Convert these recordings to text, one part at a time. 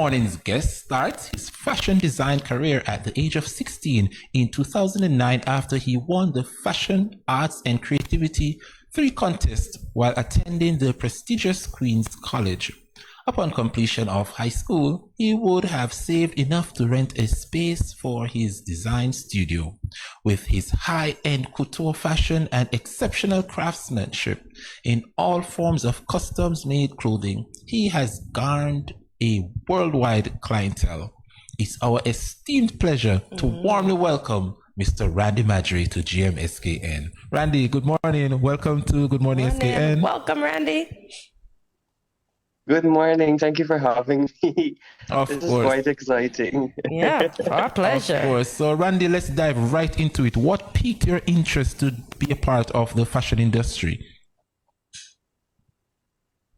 Morning's guest starts his fashion design career at the age of 16 in 2009 after he won the Fashion, Arts and Creativity 3 contest while attending the prestigious Queen's College. Upon completion of high school, he would have saved enough to rent a space for his design studio. With his high-end couture fashion and exceptional craftsmanship in all forms of customs-made clothing, he has garnered a worldwide clientele. It's our esteemed pleasure to warmly welcome Mr. Randy Madray to GMSKN. Randy, good morning. Welcome to Good Morning SKN. Welcome, Randy. Good morning. Thank you for having me. Of This is course. quite exciting. Yeah, our pleasure. Of course. So, Randy, let's dive right into it. What piqued your interest to be a part of the fashion industry?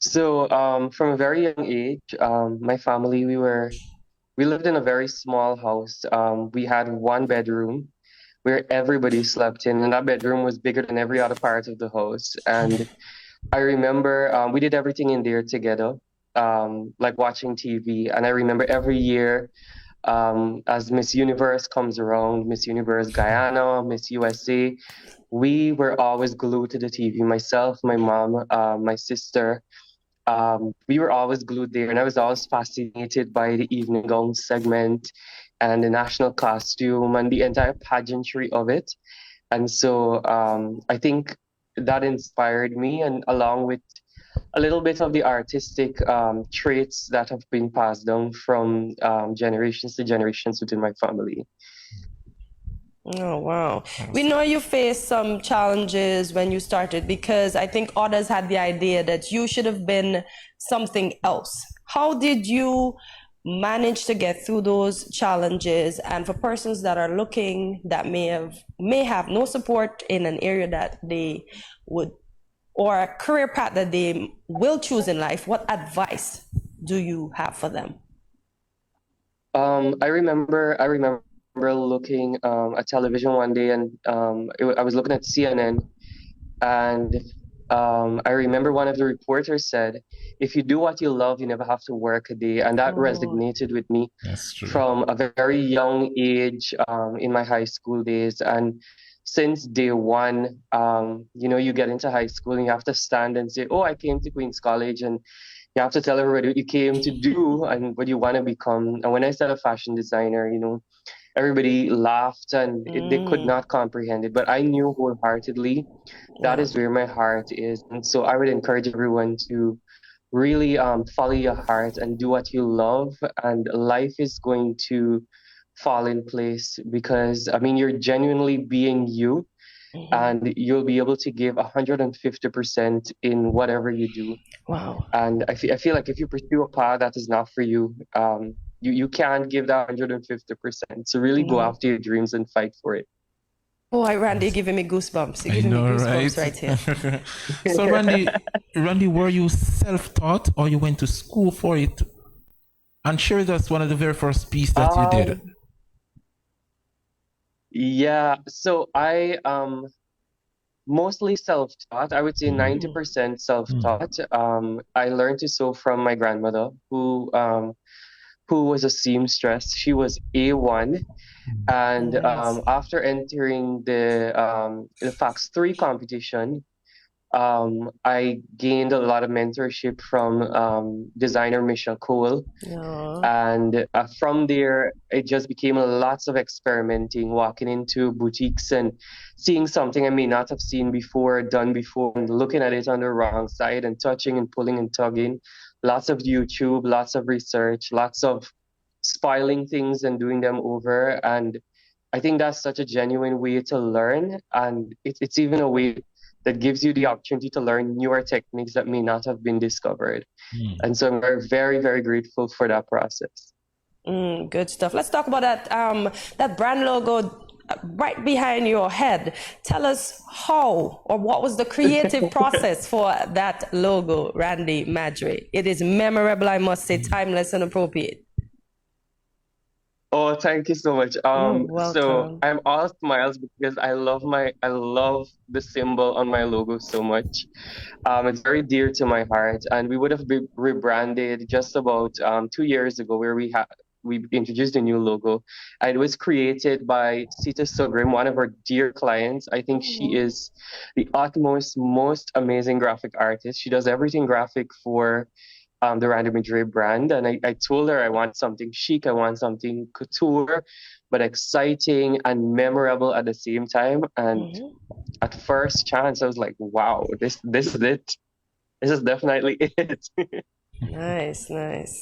So, from a very young age, my family, we lived in a very small house. We had one bedroom where everybody slept in, and that bedroom was bigger than every other part of the house. And I remember we did everything in there together, like watching TV. And I remember every year, as Miss Universe comes around, Miss Universe Guyana, Miss USA, we were always glued to the TV. Myself, my mom, my sister, we were always glued there. And I was always fascinated by the evening gown segment and the national costume and the entire pageantry of it. And so I think that inspired me, and along with a little bit of the artistic traits that have been passed down from generations to generations within my family. Oh, wow. We know you faced some challenges when you started because I think others had the idea that you should have been something else. How did you manage to get through those challenges? And for persons that are looking that may have no support in an area that they would, or a career path that they will choose in life, what advice do you have for them? I remember looking at television one day, and I was looking at CNN, and I remember one of the reporters said, "If you do what you love, you never have to work a day," and that resonated with me from a very young age in my high school days. And since day one, you get into high school and you have to stand and say, "Oh, I came to Queen's College," and you have to tell everybody what you came to do and what you want to become. And when I said a fashion designer, everybody laughed and they could not comprehend it. But I knew wholeheartedly that is where my heart is. And so I would encourage everyone to really follow your heart and do what you love, and life is going to fall in place because, you're genuinely being you. And you'll be able to give 150% in whatever you do. Wow. And I feel like if you pursue a path that is not for you, you can't give that 150%. So really go after your dreams and fight for it. Oh, Randy, giving me goosebumps. You're giving me goosebumps right here. So, Randy, were you self-taught or you went to school for it? And share with us one of the very first pieces that you did. Yeah, so I mostly self-taught. I would say 90% self-taught. I learned to sew from my grandmother, who was a seamstress. She was A1, and after entering the FAX 3 competition, I gained a lot of mentorship from designer Michelle Cole. And from there, it just became lots of experimenting, walking into boutiques and seeing something I may not have seen before, done before, and looking at it on the wrong side and touching and pulling and tugging. Lots of YouTube, lots of research, lots of spoiling things and doing them over. And I think that's such a genuine way to learn. And it's even a way that gives you the opportunity to learn newer techniques that may not have been discovered. And so I'm very, very grateful for that process. Good stuff. Let's talk about that brand logo right behind your head. Tell us how or what was the creative process for that logo, Randy Madray. It is memorable, I must say, timeless and appropriate. Oh, thank you so much. You're So welcome. I'm all smiles because I love the symbol on my logo so much. It's very dear to my heart, and we would have rebranded just about 2 years ago, where we introduced a new logo, and it was created by Sita Sugrim, one of our dear clients. I think she Mhm. is the utmost, most amazing graphic artist. She does everything graphic for the Random Madray brand, and I told her I want something chic, I want something couture, but exciting and memorable at the same time. And Mhm. at first chance, I was like, wow, this is it. This is definitely it. Nice, nice.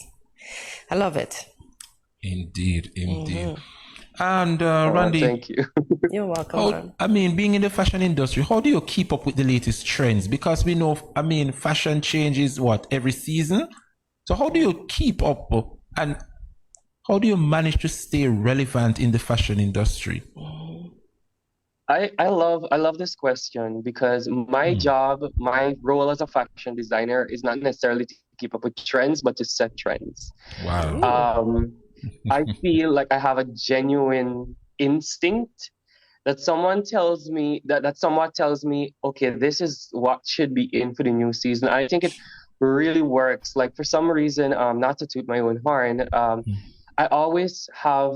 I love it. Indeed, indeed. Hmm. And Oh, Randy, thank you. You're welcome, how, man. I mean, being in the fashion industry, how do you keep up with the latest trends? Because we know, I mean, fashion changes what every season. So how do you keep up and how do you manage to stay relevant in the fashion industry? Mhm. I love this question because my Hmm. job, my role as a fashion designer is not necessarily to keep up with trends, but to set trends. Wow. Ooh. Um, I feel like I have a genuine instinct that someone tells me that somewhat tells me, okay, this is what should be in for the new season. I think it really works. Like for some reason, not to toot my own horn, I always have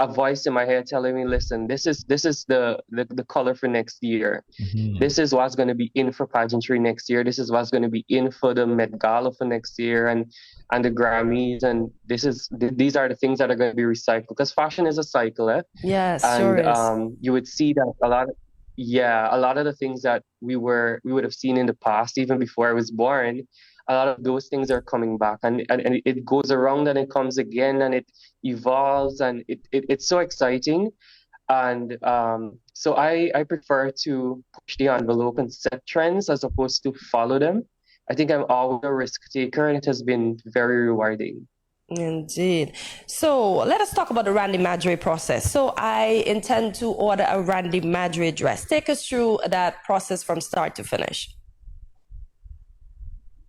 a voice in my head telling me, listen, this is the color for next year. Mhm. This is what's going to be in for pageantry next year. This is what's going to be in for the Met Gala for next year, and the Grammys. And these are the things that are going to be recycled, because fashion is a cycle, eh? Yes, sure And is. you would see that a lot of the things that we would have seen in the past, even before I was born, a lot of those things are coming back, and it goes around and it comes again, and it evolves, and it's so exciting. And so I prefer to push the envelope and set trends as opposed to follow them. I think I'm always a risk taker, and it has been very rewarding. Indeed. So let us talk about the Randy Madray process. So I intend to order a Randy Madray dress. Take us through that process from start to finish.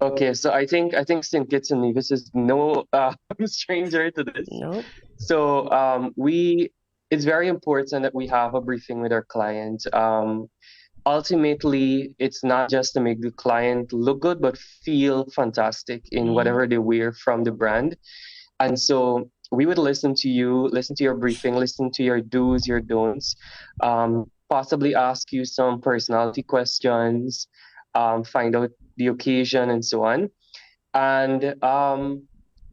Okay, so I think stkittsnevis is no stranger to this. Nope. So it's very important that we have a briefing with our client. Ultimately, it's not just to make the client look good, but feel fantastic in Mhm. whatever they wear from the brand. And so we would listen to you, listen to your briefing, listen to your do's, your don'ts, possibly ask you some personality questions, find out the occasion, and so on. And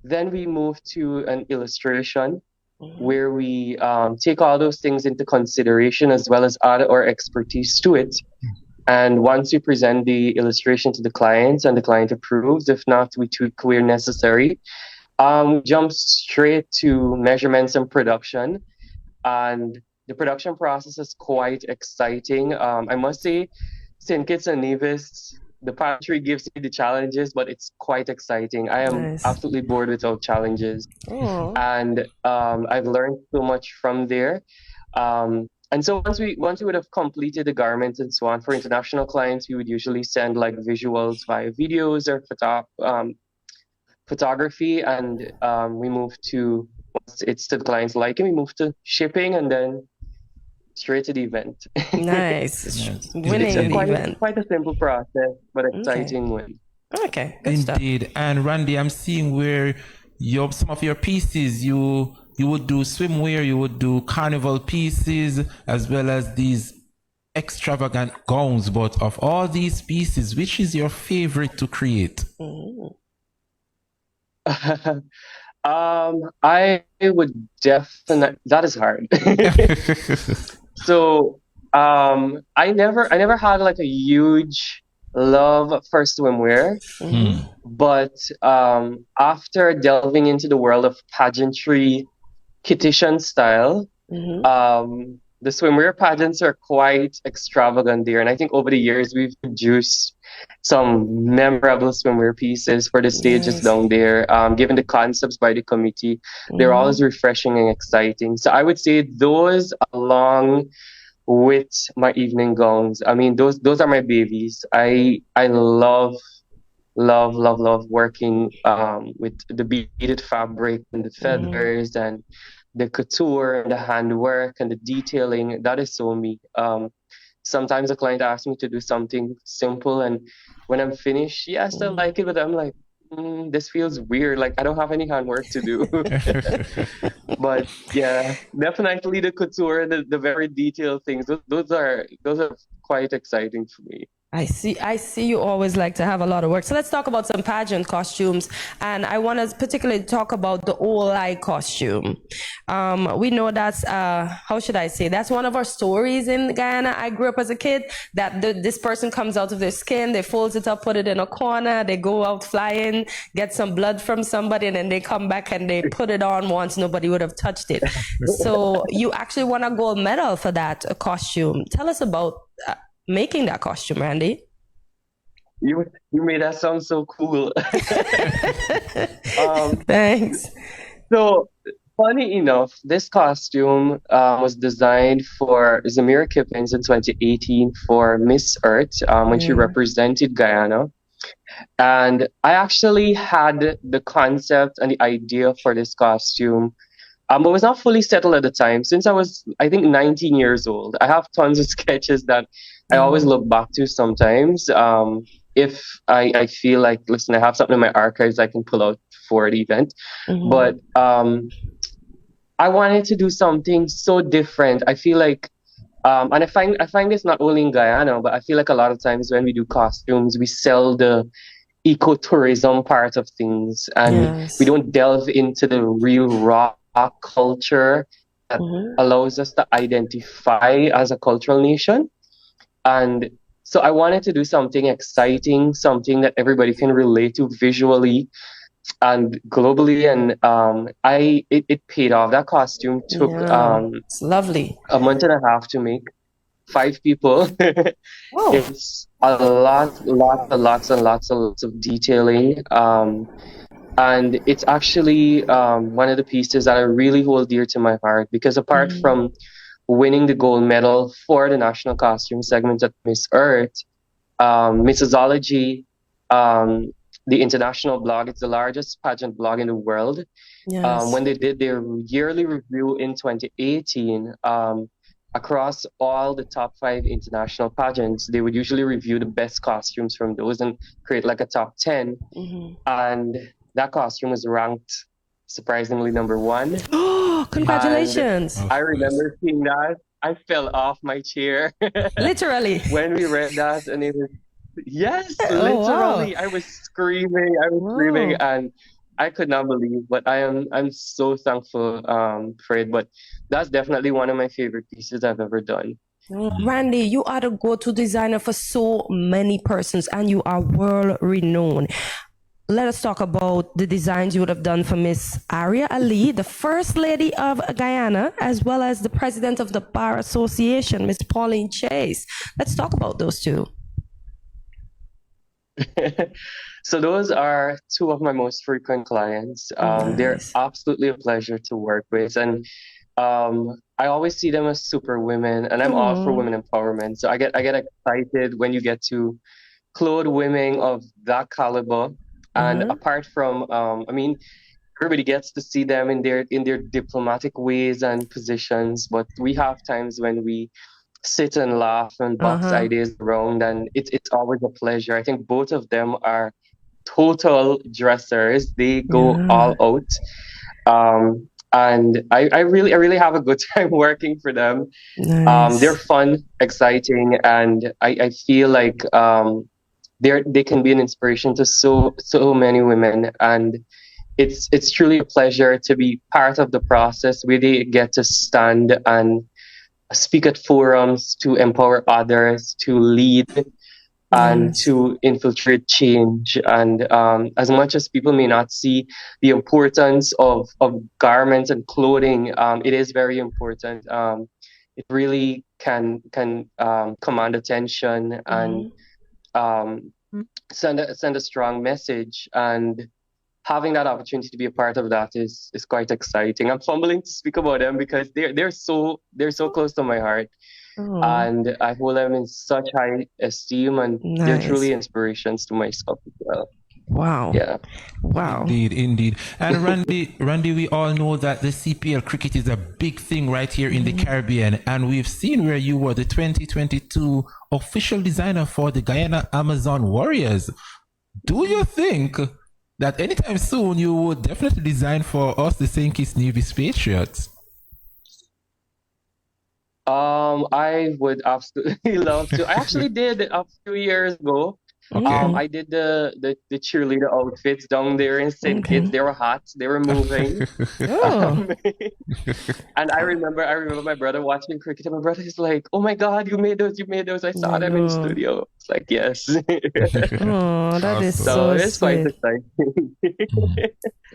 then we move to an illustration Mhm. where we take all those things into consideration as well as add our expertise to it. And once we present the illustration to the client and the client approves, if not, we tweak where necessary. We jump straight to measurements and production, and the production process is quite exciting. I must say, St. Kitts and Nevis, the pantry gives me the challenges, but it's quite exciting. I am Nice. absolutely bored without challenges, Oh. and I've learned so much from there. And so once we would have completed the garments and so on, for international clients, we would usually send like visuals via videos or photography, and we move to, once it's to the client's liking, we move to shipping, and then straight to the event. Nice. Yes, It's a Winning the indeed. event. quite a simple process, but Okay. exciting one. Okay. Good stuff. Indeed. And Randy, I'm seeing where some of your pieces you would do swimwear, you would do carnival pieces, as well as these extravagant gowns. But of all these pieces, which is your favorite to create? Mhm. I would definitely. That is hard. So I never had like a huge love for swimwear, Mhm. but after delving into the world of pageantry, Kittitian style, Mhm. the swimwear pageants are quite extravagant there, and I think over the years we've produced some memorable swimwear pieces for the stages Nice. down there. Given the concepts by the committee, they're always Mhm. refreshing and exciting. So I would say those, along with my evening gowns. I mean, those are my babies. I love love working with the beaded fabric and the Mhm. feathers and the couture and the handwork and the detailing. That is so me. Sometimes a client asks me to do something simple, and when I'm finished, yes, I like it, but I'm like, this feels weird. Like I don't have any handwork to do. But yeah, definitely the couture, the very detailed things. Those are quite exciting for me. I see you always like to have a lot of work. So let's talk about some pageant costumes. And I want to particularly talk about the Olai costume. We know that's, how should I say, that's one of our stories in Guyana. I grew up as a kid that this person comes out of their skin, they fold it up, put it in a corner, they go out flying, get some blood from somebody, and then they come back and they put it on once nobody would have touched it. So you actually won a gold medal for that costume. Tell us about making that costume, Randy. You made that sound so cool. Thanks. So funny enough, this costume was designed for Zamira Kippens in 2018 for Miss Earth when she represented Guyana. And I actually had the concept and the idea for this costume, but was not fully settled at the time. Since I was, I think, 19 years old, I have tons of sketches that I always look back to sometimes. If I feel like, listen, I have something in my archives I can pull out for the event. But I wanted to do something so different. I feel like, and I find this not only in Guyana, but I feel like a lot of times when we do costumes, we sell the ecotourism part of things, and we Yes. don't delve into the real raw culture that allows us to identify as a cultural nation. And so I wanted to do something exciting, something that everybody can relate to visually and globally. And it paid off. That costume took Yeah. It's lovely. a month and a half to make. 5 people. Oh. It's a lots of detailing. And it's actually one of the pieces that I really hold dear to my heart because apart from winning the gold medal for the national costume segment at Miss Earth, Missology, the international blog, it's the largest pageant blog in the world. Yes. When they did their yearly review in 2018, across all the top 5 international pageants, they would usually review the best costumes from those and create like a top 10. And that costume was ranked surprisingly number 1. Oh, congratulations. And I remember seeing that. I fell off my chair Literally. when we read that, and it was, yes, Oh, wow. literally. I was screaming, and I could not believe. But I'm so thankful for it. But that's definitely one of my favorite pieces I've ever done. Randy, you are the go-to designer for so many persons and you are world renowned. Let us talk about the designs you would have done for Miss Aria Ali, the First Lady of Guyana, as well as the President of the Bar Association, Miss Pauline Chase. Let's talk about those two. So those are 2 of my most frequent clients. They're Nice. absolutely a pleasure to work with, and I always see them as super women, and I'm all for women empowerment. So I get excited when you get to clothe women of that caliber. And apart from, I mean, everybody gets to see them in their diplomatic ways and positions, but we have times when we sit and laugh and box ideas around, and it's always a pleasure. I think both of them are total dressers. They go all out. And I really have a good time working for them. Nice. They're fun, exciting, and I feel like they can be an inspiration to so many women, and it's truly a pleasure to be part of the process where they get to stand and speak at forums to empower others, to lead and to infiltrate change. And as much as people may not see the importance of garments and clothing, it is very important. It really can command attention and send a strong message. And having that opportunity to be a part of that is quite exciting. I'm fumbling to speak about them because they're so close to my heart. And I hold them in such high esteem, and they're Nice. truly inspirations to myself as well. Wow. Yeah. Wow. Indeed, indeed. And Randy, we all know that the CPL cricket is a big thing right here in the Caribbean. And we've seen where you were the 2022 official designer for the Guyana Amazon Warriors. Do you think that anytime soon you would definitely design for us, the stkittsnevis Patriots? I would absolutely love to. I actually did a few years ago. Okay. I did the cheerleader outfits down there in St. Kitts. They were hot. They were moving. Oh. And I remember my brother watching cricket, and my brother is like, "Oh my God, you made those! You made those! I saw them in the No. studio." It's like, yes. Oh, that is Awesome. So so it's quite sweet. exciting.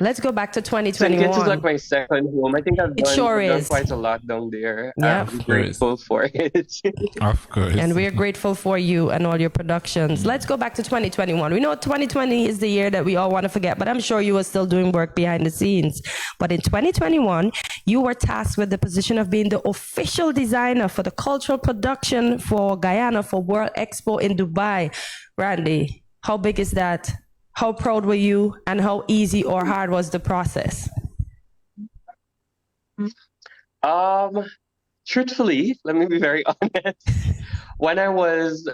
Let's go back to St. Kitts is 2021. like my second home. I think It sure I've done is. quite a lot down there. Yeah. I'm grateful for it. Of course. And we're grateful for you and all your productions. Let's go back to 2021. We know 2020 is the year that we all want to forget, but I'm sure you were still doing work behind the scenes. But in 2021, you were tasked with the position of being the official designer for the cultural production for Guyana for World Expo in Dubai. Randy, how big is that? How proud were you, and how easy or hard was the process? Truthfully, let me be very honest. When I was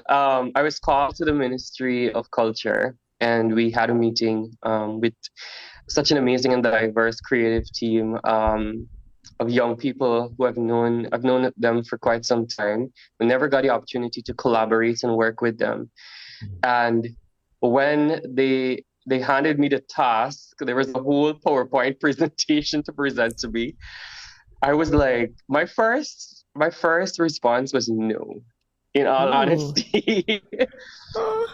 called to the Ministry of Culture, and we had a meeting with such an amazing and diverse creative team of young people who I've known them for quite some time. We never got the opportunity to collaborate and work with them. And when they handed me the task, there was a whole PowerPoint presentation to present to me. I was like, my first response was no. In all honesty,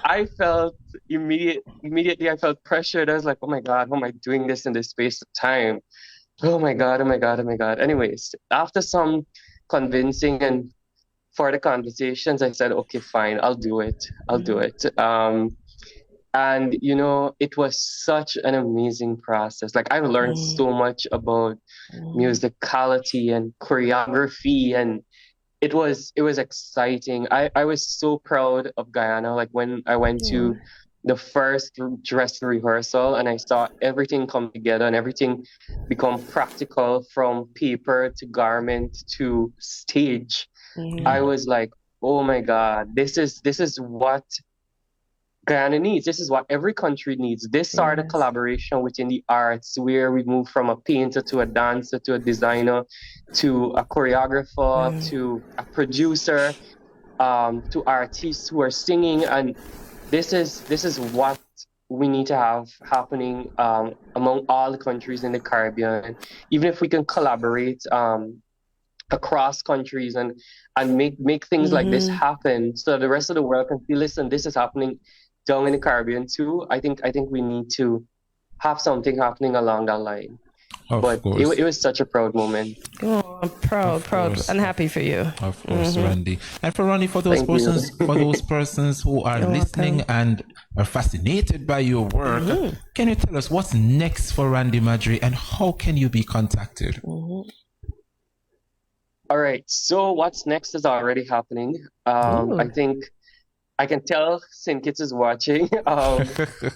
I felt immediately I felt pressured. I was like, oh my God, how am I doing this in this space of time? Oh my God, oh my God, oh my God. Anyways, after some convincing and further conversations, I said, okay, fine, I'll do it. I'll do it. And it was such an amazing process. Like, I've learned so much about musicality and choreography, and it was exciting. I was so proud of Guyana. Like, when I went to the first dress rehearsal and I saw everything come together and everything become practical, from paper to garment to stage. I was like, oh my God, this is what Guyana needs. This is what every country needs. This sort of collaboration within the arts, where we move from a painter to a dancer to a designer to a choreographer to a producer, to artists who are singing. And this is what we need to have happening among all the countries in the Caribbean. Even if we can collaborate across countries and make things like this happen, so the rest of the world can see, listen, this is happening down in the Caribbean too. I think we need to have something happening along that line. But it was such a proud moment. Oh, I'm proud, and happy for you. Of course, Randy. And for Randy, for those persons who are listening and are fascinated by your work, can you tell us what's next for Randy Madray, and how can you be contacted? All right. So what's next is already happening. I think I can tell St. Kitts is watching.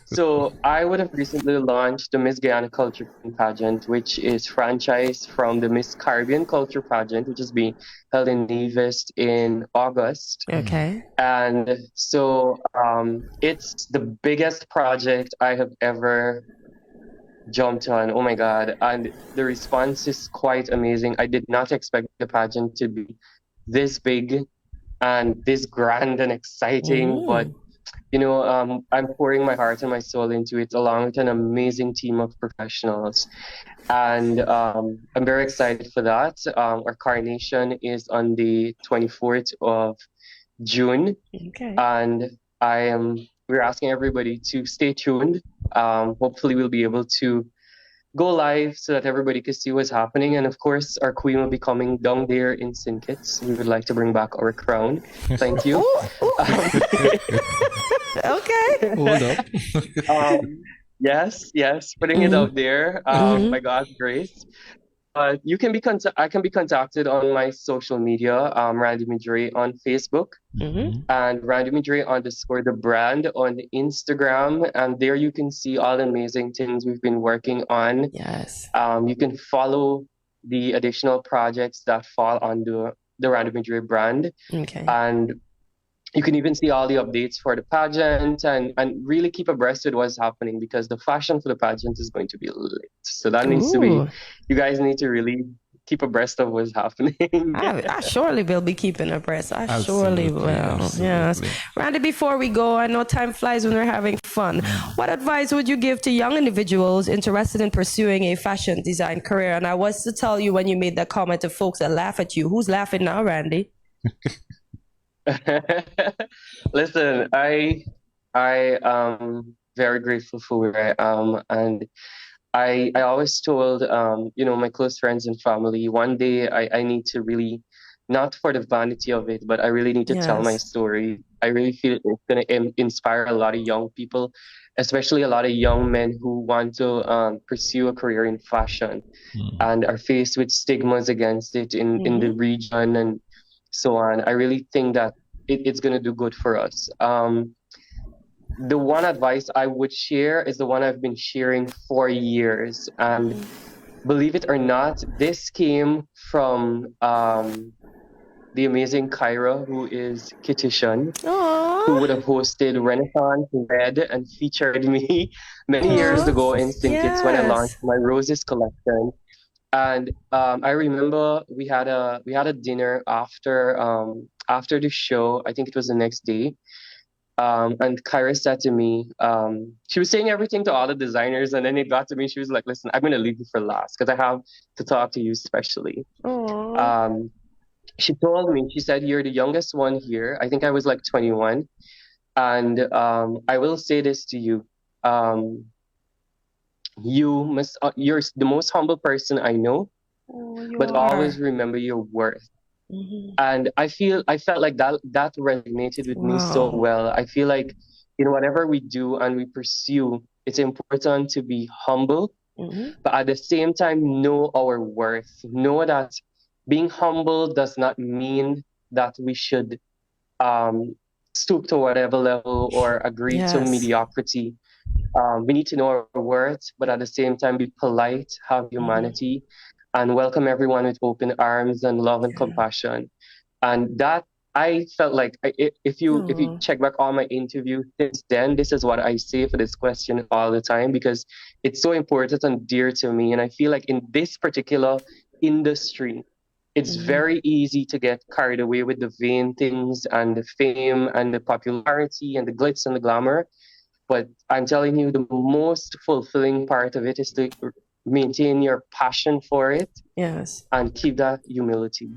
So I would have recently launched the Miss Guyana Culture Pageant, which is franchised from the Miss Caribbean Culture Pageant, which is being held in Nevis in August. Okay. And so it's the biggest project I have ever jumped on. Oh my God. And the response is quite amazing. I did not expect the pageant to be this big and this grand and exciting, but I'm pouring my heart and my soul into it, along with an amazing team of professionals, and I'm very excited for that. Our coronation is on the 24th of June, and we're asking everybody to stay tuned. Hopefully we'll be able to go live so that everybody can see what's happening. And of course, our queen will be coming down there in St. Kitts. We would like to bring back our crown. Thank you. Okay. Hold up. Yes, putting it out there. By God's grace. you can be I can be contacted on my social media, Randy Madray on Facebook, and Randy Madray _ the brand on Instagram, and there you can see all the amazing things we've been working on. Yes. You can follow the additional projects that fall under the Randy Madray brand, Okay. and you can even see all the updates for the pageant and really keep abreast with what's happening, because the fashion for the pageant is going to be lit. So that needs to be, you guys need to really keep abreast of what's happening. I surely will be keeping abreast. I surely will. Absolutely. Yes. Randy, before we go, I know time flies when we're having fun. What advice would you give to young individuals interested in pursuing a fashion design career? And I was to tell you when you made that comment to folks that laugh at you. Who's laughing now, Randy? Listen, I am very grateful for where I am, and I always told my close friends and family, one day I need to really, not for the vanity of it, but I really need to tell my story. I really feel it's going to inspire a lot of young people, especially a lot of young men who want to pursue a career in fashion and are faced with stigmas against it in the region and so on. I really think that it's going to do good for us. The one advice I would share is the one I've been sharing for years. And believe it or not, this came from the amazing Kyra, who is Kititian, who would have hosted Renaissance Red and featured me many years ago in stkitts when I launched my Roses collection. And I remember we had a dinner after the show. I think it was the next day. And Kyra said to me, she was saying everything to all the designers, and then it got to me. She was like, "Listen, I'm gonna leave you for last because I have to talk to you especially." She told me, she said, "You're the youngest one here." I think I was like 21, and I will say this to you. You're the most humble person I know, but always remember your worth. And I felt like that resonated with me so well. I feel like in whatever we do and we pursue, it's important to be humble, but at the same time know our worth. Know that being humble does not mean that we should stoop to whatever level or agree to mediocrity. We need to know our worth, but at the same time be polite, have humanity, and welcome everyone with open arms and love and compassion. And that, I felt like if you check back all my interviews since then, this is what I say for this question all the time, because it's so important and dear to me. And I feel like in this particular industry, it's very easy to get carried away with the vain things and the fame and the popularity and the glitz and the glamour. But I'm telling you, the most fulfilling part of it is to maintain your passion for it. Yes. And keep that humility.